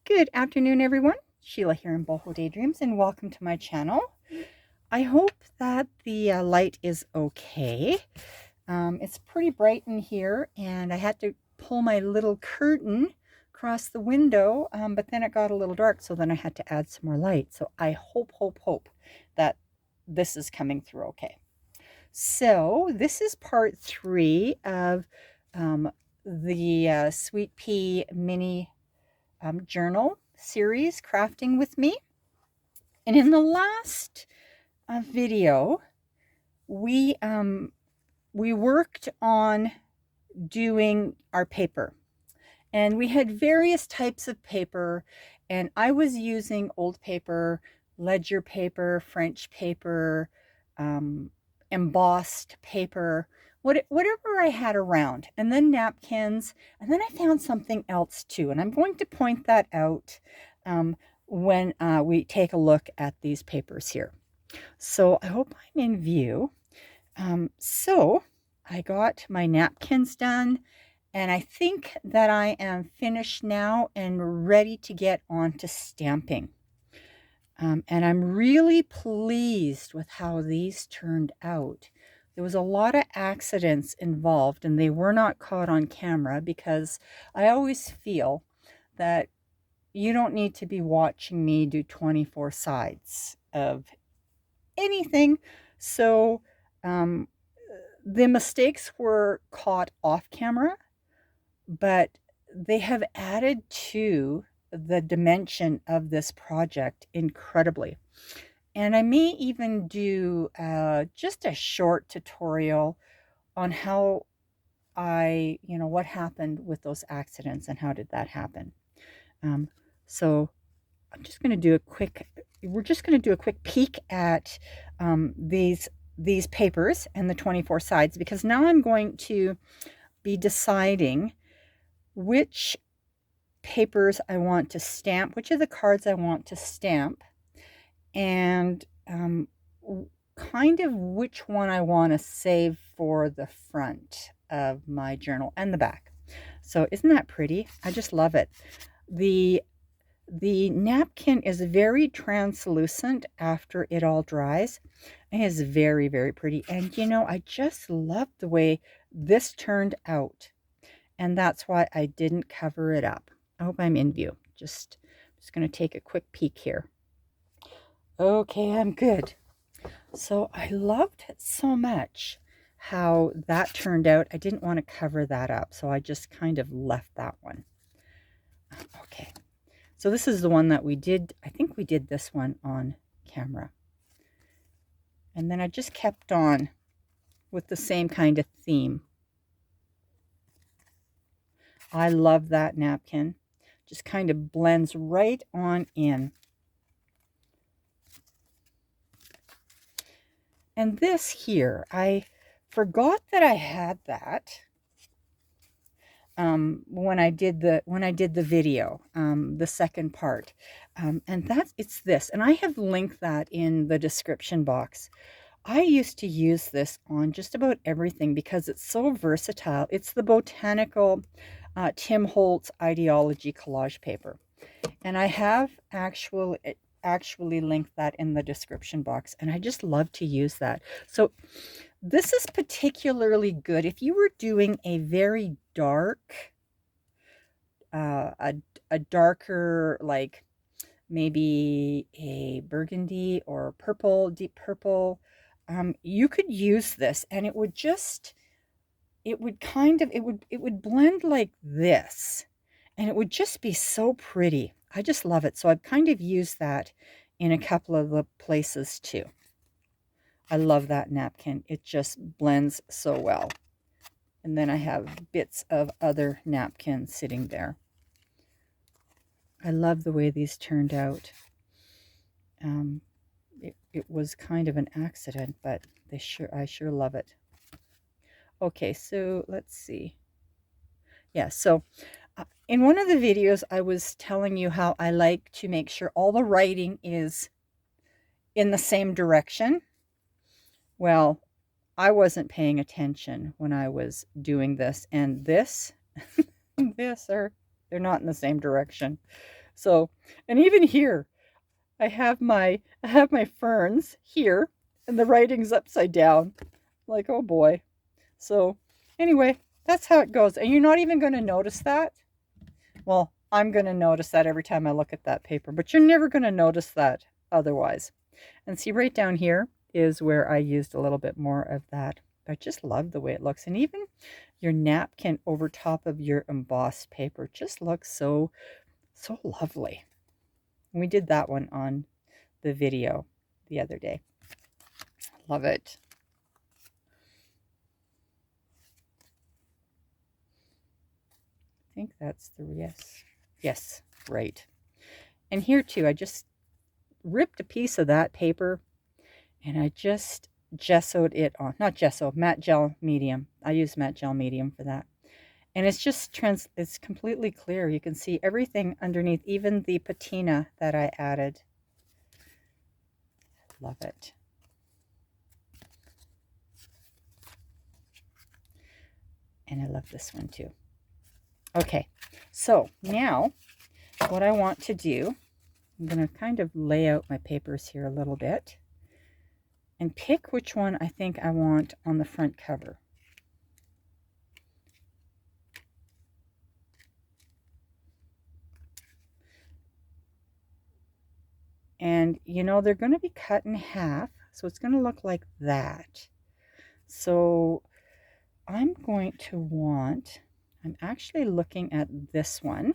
Good afternoon, everyone. Sheila here in Boho Daydreams, and welcome to my channel. I hope that the light is okay. It's pretty bright in here, and I had to pull my little curtain across the window, but then it got a little dark, so then I had to add some more light. So I hope that this is coming through okay. So this is part 3 of the Sweet Pea mini journal series, Crafting with Me. And in the last video, we worked on doing our paper. And we had various types of paper, and I was using old paper, ledger paper, French paper, embossed paper, whatever I had around, and then napkins, and then I found something else too, and I'm going to point that out when we take a look at these papers here. So I hope I'm in view. So I got my napkins done, and I think that I am finished now and ready to get on to stamping. And I'm really pleased with how these turned out. There was a lot of accidents involved, and they were not caught on camera because I always feel that you don't need to be watching me do 24 sides of anything. So the mistakes were caught off camera, but they have added to the dimension of this project incredibly. And I may even do just a short tutorial on how what happened with those accidents and how did that happen. So I'm just going to do we're just going to do a quick peek at these papers and the 24 sides, because now I'm going to be deciding which papers I want to stamp, which of the cards I want to stamp, and kind of which one I want to save for the front of my journal and the back. So isn't that pretty? I just love it. The napkin is very translucent after it all dries. It is very, very pretty. And I just love the way this turned out. And that's why I didn't cover it up. I hope I'm in view. Just going to take a quick peek here. Okay, I'm good. So I loved it so much how that turned out. I didn't want to cover that up, so I just kind of left that one. Okay, so this is the one that we did. I think we did this one on camera. And then I just kept on with the same kind of theme. I love that napkin. Just kind of blends right on in. And this here, I forgot that I had that when I did the video, the second part, and it's this, and I have linked that in the description box. I used to use this on just about everything because it's so versatile. It's the botanical Tim Holtz Ideology collage paper, and I have actually linked that in the description box, and I just love to use that. So this is particularly good if you were doing a very dark, a darker, like maybe a burgundy or purple, deep purple. You could use this, and it would blend like this, and it would just be so pretty. I just love it. So I've kind of used that in a couple of the places too. I love that napkin. It just blends so well. And then I have bits of other napkins sitting there. I love the way these turned out. It was kind of an accident, but I sure love it. Okay, so let's see. Yeah, so in one of the videos, I was telling you how I like to make sure all the writing is in the same direction. Well, I wasn't paying attention when I was doing this, and they're not in the same direction. So, and even here, I have my ferns here, and the writing's upside down. Like, oh boy. So, anyway, that's how it goes. And you're not even going to notice that. Well, I'm going to notice that every time I look at that paper, but you're never going to notice that otherwise. And see, right down here is where I used a little bit more of that. I just love the way it looks. And even your napkin over top of your embossed paper just looks so lovely. And we did that one on the video the other day. Love it. I think that's the yes. Yes, right. And here too, I just ripped a piece of that paper and I just gessoed it on. Not gesso, matte gel medium. I use matte gel medium for that. And it's just it's completely clear. You can see everything underneath, even the patina that I added. Love it. And I love this one too. Okay, so now what I want to do, I'm going to kind of lay out my papers here a little bit and pick which one I think I want on the front cover. And you know, they're going to be cut in half, so it's going to look like that. So I'm going to want, I'm actually looking at this one.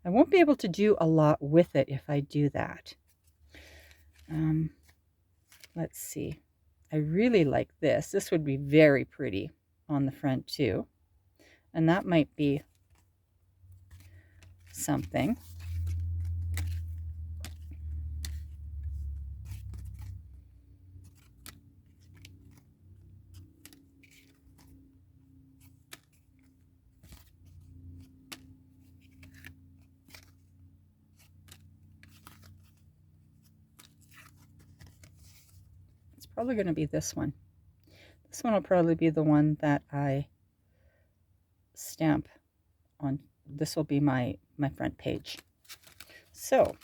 I won't be able to do a lot with it if I do that. Let's see. I really like this. This would be very pretty on the front too. And that might be something. Probably going to be this one. This one will probably be the one that I stamp on. This will be my front page. So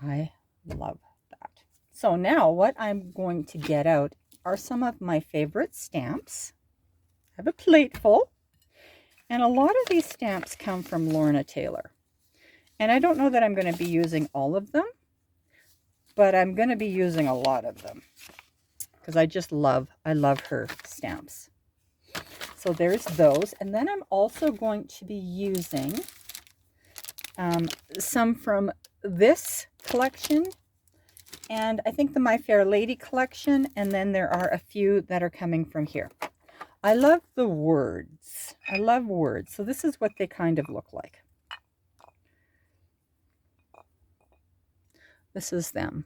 I love that. So now what I'm going to get out are some of my favorite stamps. I have a plate full, and a lot of these stamps come from Lorna Taylor. And I don't know that I'm going to be using all of them, but I'm going to be using a lot of them because I love her stamps. So there's those. And then I'm also going to be using some from this collection, and I think the My Fair Lady collection, and then there are a few that are coming from here. I love the words. I love words. So this is what they kind of look like. This is them.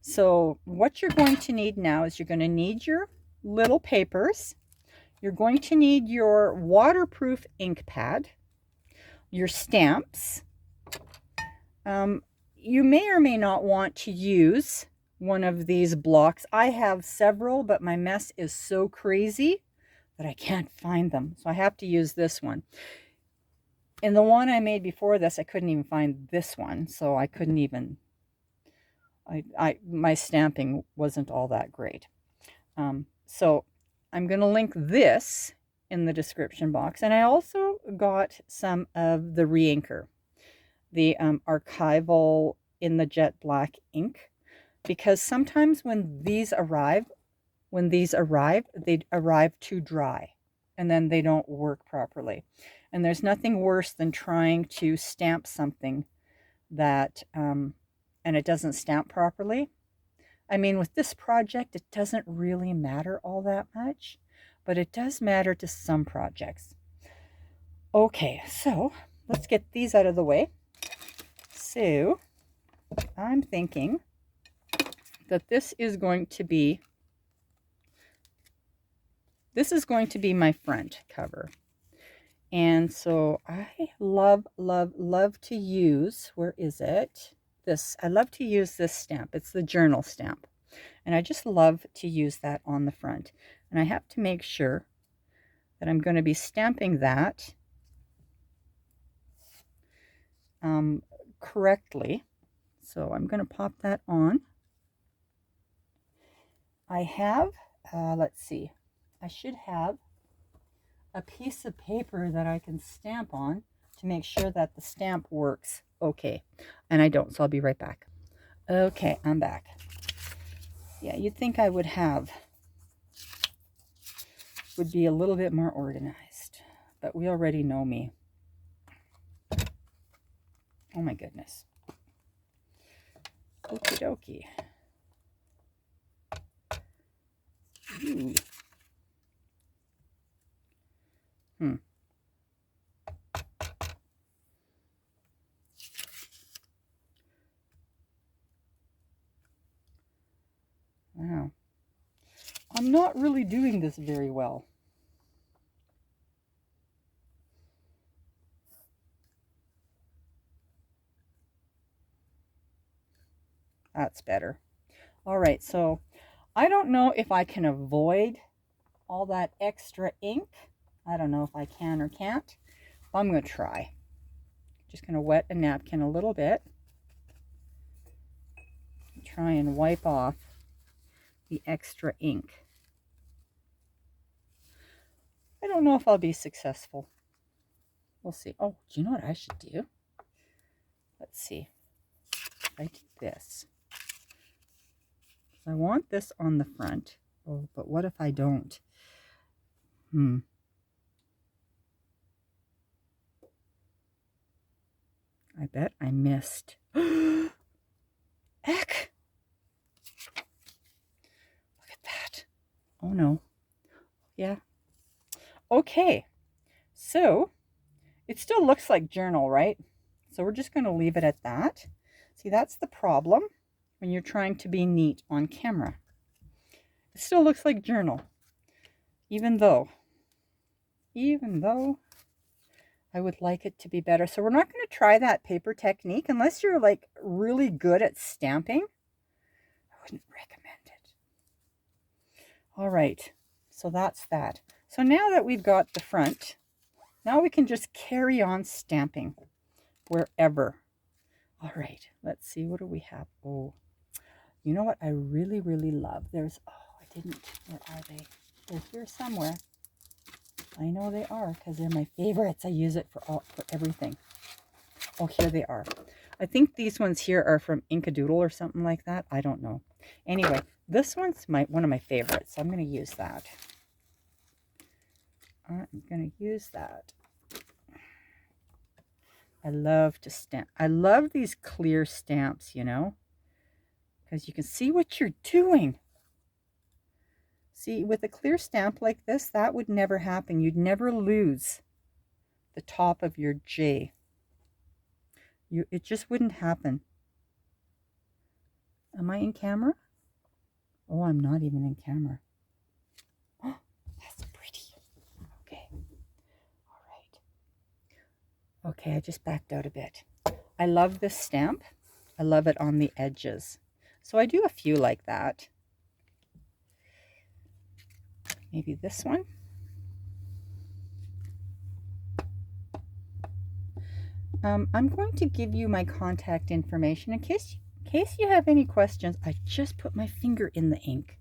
So what you're going to need now is you're going to need your little papers. You're going to need your waterproof ink pad, your stamps. You may or may not want to use one of these blocks. I have several, but my mess is so crazy that I can't find them. So I have to use this one. In the one I made before this, I couldn't even find this one, so I couldn't even, my stamping wasn't all that great. So I'm going to link this in the description box. And I also got some of the Reinker, the Archival in the jet black ink, because sometimes when these arrive, they arrive too dry and then they don't work properly. And there's nothing worse than trying to stamp something that, and it doesn't stamp properly. I mean, with this project, it doesn't really matter all that much, but it does matter to some projects. Okay, so let's get these out of the way. So I'm thinking that this is going to be my front cover. And so I love to use, where is it? This. I love to use this stamp. It's the journal stamp. And I just love to use that on the front. And I have to make sure that I'm going to be stamping that correctly. So I'm going to pop that on. I have, let's see, I should have a piece of paper that I can stamp on to make sure that the stamp works okay. And I don't, so I'll be right back. Okay, I'm back. Yeah, you'd think I would be a little bit more organized, but we already know me. Oh my goodness. Okie dokie. Ooh. Wow. I'm not really doing this very well. That's better. All right, so I don't know if I can avoid all that extra ink. I don't know if I can or can't. I'm going to try. Just going to wet a napkin a little bit. Try and wipe off the extra ink. I don't know if I'll be successful. We'll see. Oh, do you know what I should do? Let's see. I do this. I want this on the front. Oh, but what if I don't? I bet I missed. Heck! Look at that. Oh no. Yeah. Okay. So it still looks like journal, right? So we're just going to leave it at that. See, that's the problem when you're trying to be neat on camera. It still looks like journal, even though I would like it to be better. So we're not going to try that paper technique unless you're like really good at stamping. I wouldn't recommend it. All right, so that's that. So now that we've got the front, now we can just carry on stamping wherever. All right, let's see, what do we have? Oh, you know what I really, really love? There's, oh, I didn't, where are they? They're here somewhere. I know they are because they're my favorites. I use it for everything. Oh, here they are. I think these ones here are from Inkadoodle or something like that. I don't know. Anyway, this one's one of my favorites. So I'm going to use that. I'm going to use that. I love to stamp. I love these clear stamps, you know, because you can see what you're doing. See, with a clear stamp like this, that would never happen. You'd never lose the top of your J. It just wouldn't happen. Am I in camera? Oh, I'm not even in camera. Oh, that's pretty. Okay. All right. Okay, I just backed out a bit. I love this stamp. I love it on the edges. So I do a few like that. Maybe this one. I'm going to give you my contact information in case you have any questions. I just put my finger in the ink.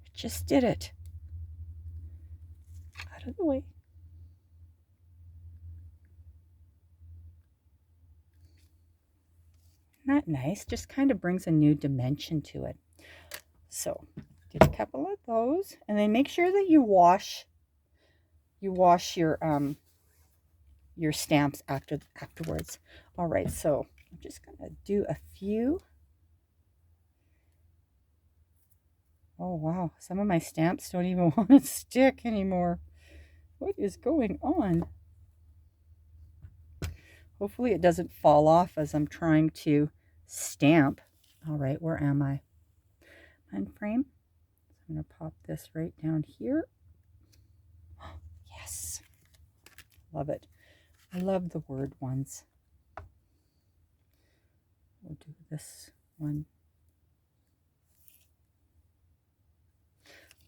I just did it. Out of the way. Not nice. Just kind of brings a new dimension to it. So, did a couple of those, and then make sure that you wash your stamps afterwards. All right, so I'm just gonna do a few. Oh wow, some of my stamps don't even want to stick anymore. What is going on? Hopefully it doesn't fall off as I'm trying to stamp. All right, where am I? Pen frame. I'm gonna pop this right down here. Yes, love it. I love the word ones. We'll do this one.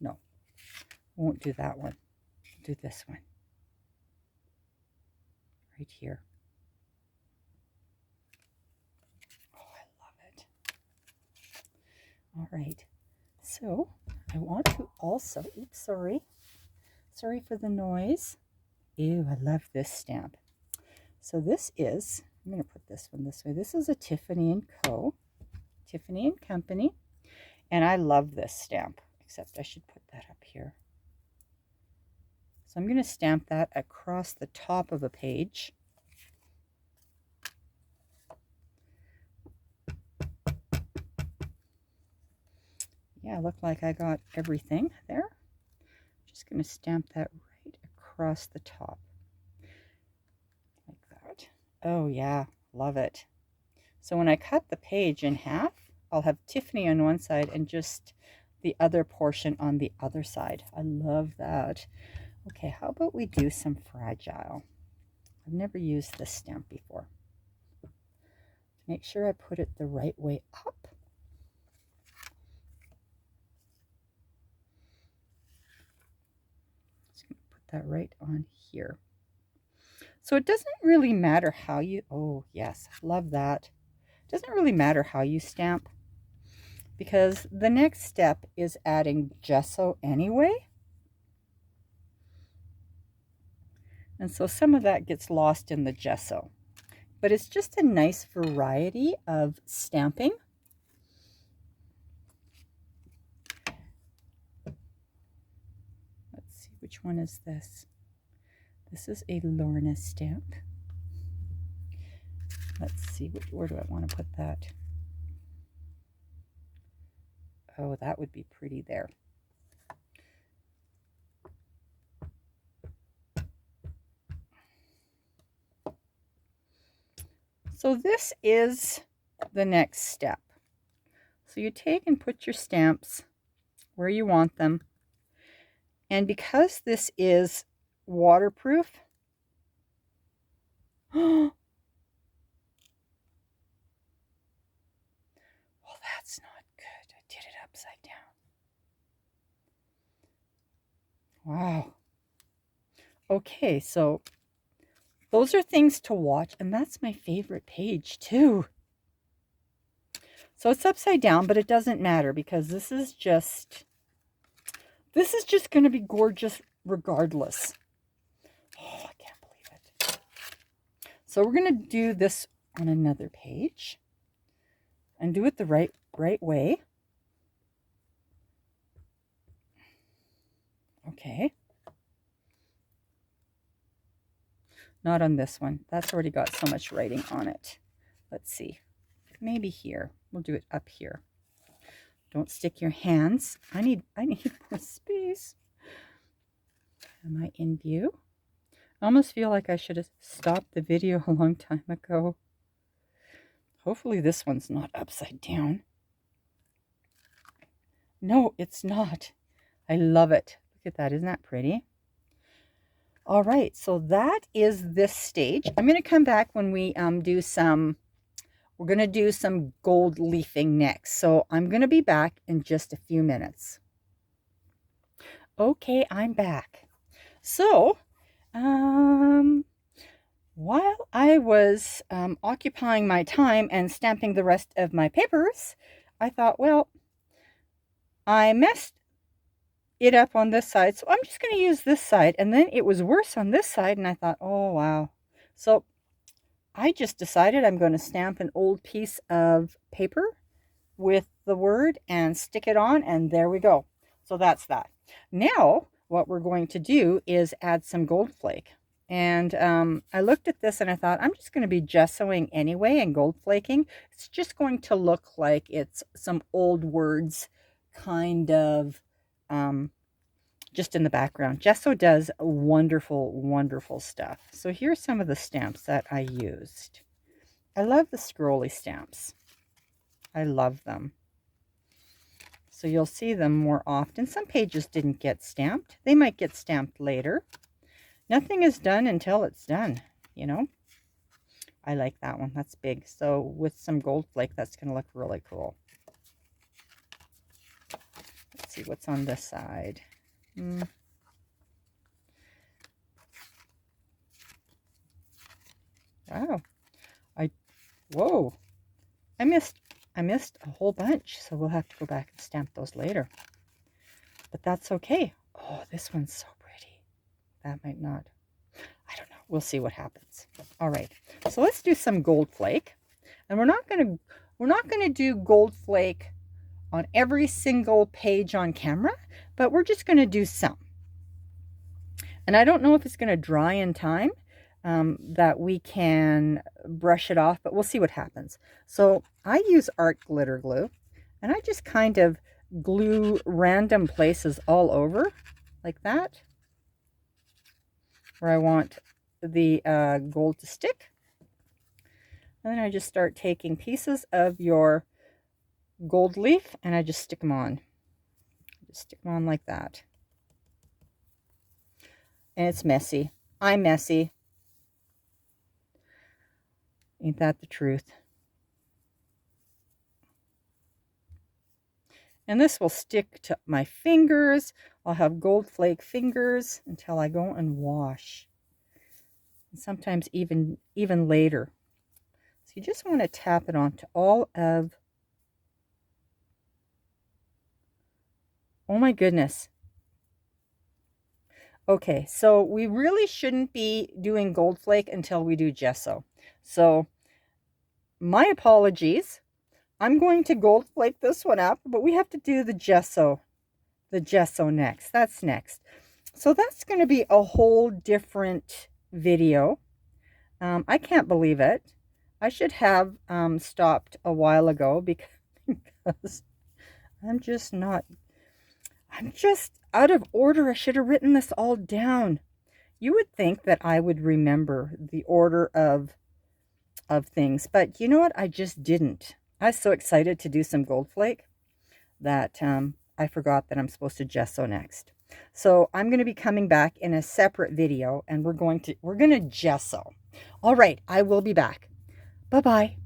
No, won't do that one. do this one right here. Oh, I love it. All right, so I want to also, oops, sorry for the noise. Ew, I love this stamp. So this is, I'm going to put this one this way. This is a Tiffany & Co. Tiffany & Company. And I love this stamp, except I should put that up here. So I'm going to stamp that across the top of a page. Yeah, looked like I got everything there. Just going to stamp that right across the top. Like that. Oh yeah, love it. So when I cut the page in half, I'll have Tiffany on one side and just the other portion on the other side. I love that. Okay, how about we do some fragile? I've never used this stamp before. Make sure I put it the right way up. Just going to put that right on here. So it doesn't really matter how you, oh yes, love that. It doesn't really matter how you stamp, because the next step is adding gesso anyway. And so some of that gets lost in the gesso. But it's just a nice variety of stamping. Let's see, which one is this? This is a Lorna stamp. Let's see, where do I want to put that? Oh, that would be pretty there. So this is the next step. So you take and put your stamps where you want them. And because this is waterproof, oh, well, that's not good. I did it upside down. Wow. Okay, so those are things to watch, and that's my favorite page too. So it's upside down, but it doesn't matter because this is just going to be gorgeous regardless. Oh, I can't believe it. So we're going to do this on another page and do it the right way. Okay. Not on this one. That's already got so much writing on it. Let's see. Maybe here. We'll do it up here. Don't stick your hands. I need more space. Am I in view? I almost feel like I should have stopped the video a long time ago. Hopefully this one's not upside down. No, it's not. I love it. Look at that. Isn't that pretty? All right, so that is this stage. I'm going to come back when we we're going to do some gold leafing next. So I'm going to be back in just a few minutes. Okay, I'm back. So, while I was occupying my time and stamping the rest of my papers, I thought, well, I messed it up on this side, so I'm just going to use this side. And then it was worse on this side, and I thought, oh wow. So I just decided I'm going to stamp an old piece of paper with the word and stick it on, and there we go. So that's that. Now what we're going to do is add some gold flake. And I looked at this and I thought, I'm just going to be gessoing anyway and gold flaking. It's just going to look like it's some old words kind of just in the background. Gesso does wonderful, wonderful stuff. So here's some of the stamps that I used. I love the scrolly stamps. I love them. So you'll see them more often. Some pages didn't get stamped. They might get stamped later. Nothing is done until it's done, you know. I like that one. That's big. So with some gold flake, that's going to look really cool. Let's see what's on this side. Whoa, I missed a whole bunch, so we'll have to go back and stamp those later. But that's okay. Oh, this one's so pretty. That might not. I don't know. We'll see what happens. All right. So let's do some gold flake. And we're not going to do gold flake on every single page on camera, but we're just going to do some. And I don't know if it's going to dry in time that we can brush it off, but we'll see what happens. So I use art glitter glue, and I just kind of glue random places all over like that where I want the gold to stick. And then I just start taking pieces of your gold leaf and I just stick them on. Just stick them on like that. And it's messy. I'm messy. Ain't that the truth? And this will stick to my fingers. I'll have gold flake fingers until I go and wash. And sometimes even later. So you just want to tap it onto all of... Oh my goodness. Okay, so we really shouldn't be doing gold flake until we do gesso. So my apologies. I'm going to gold flake this one up, but we have to do the gesso next. That's next. So that's going to be a whole different video. I can't believe it. I should have stopped a while ago because I'm just out of order. I should have written this all down. You would think that I would remember the order of things, but you know what? I just didn't. I was so excited to do some gold flake that I forgot that I'm supposed to gesso next. So I'm going to be coming back in a separate video and we're going to gesso. All right, I will be back. Bye-bye.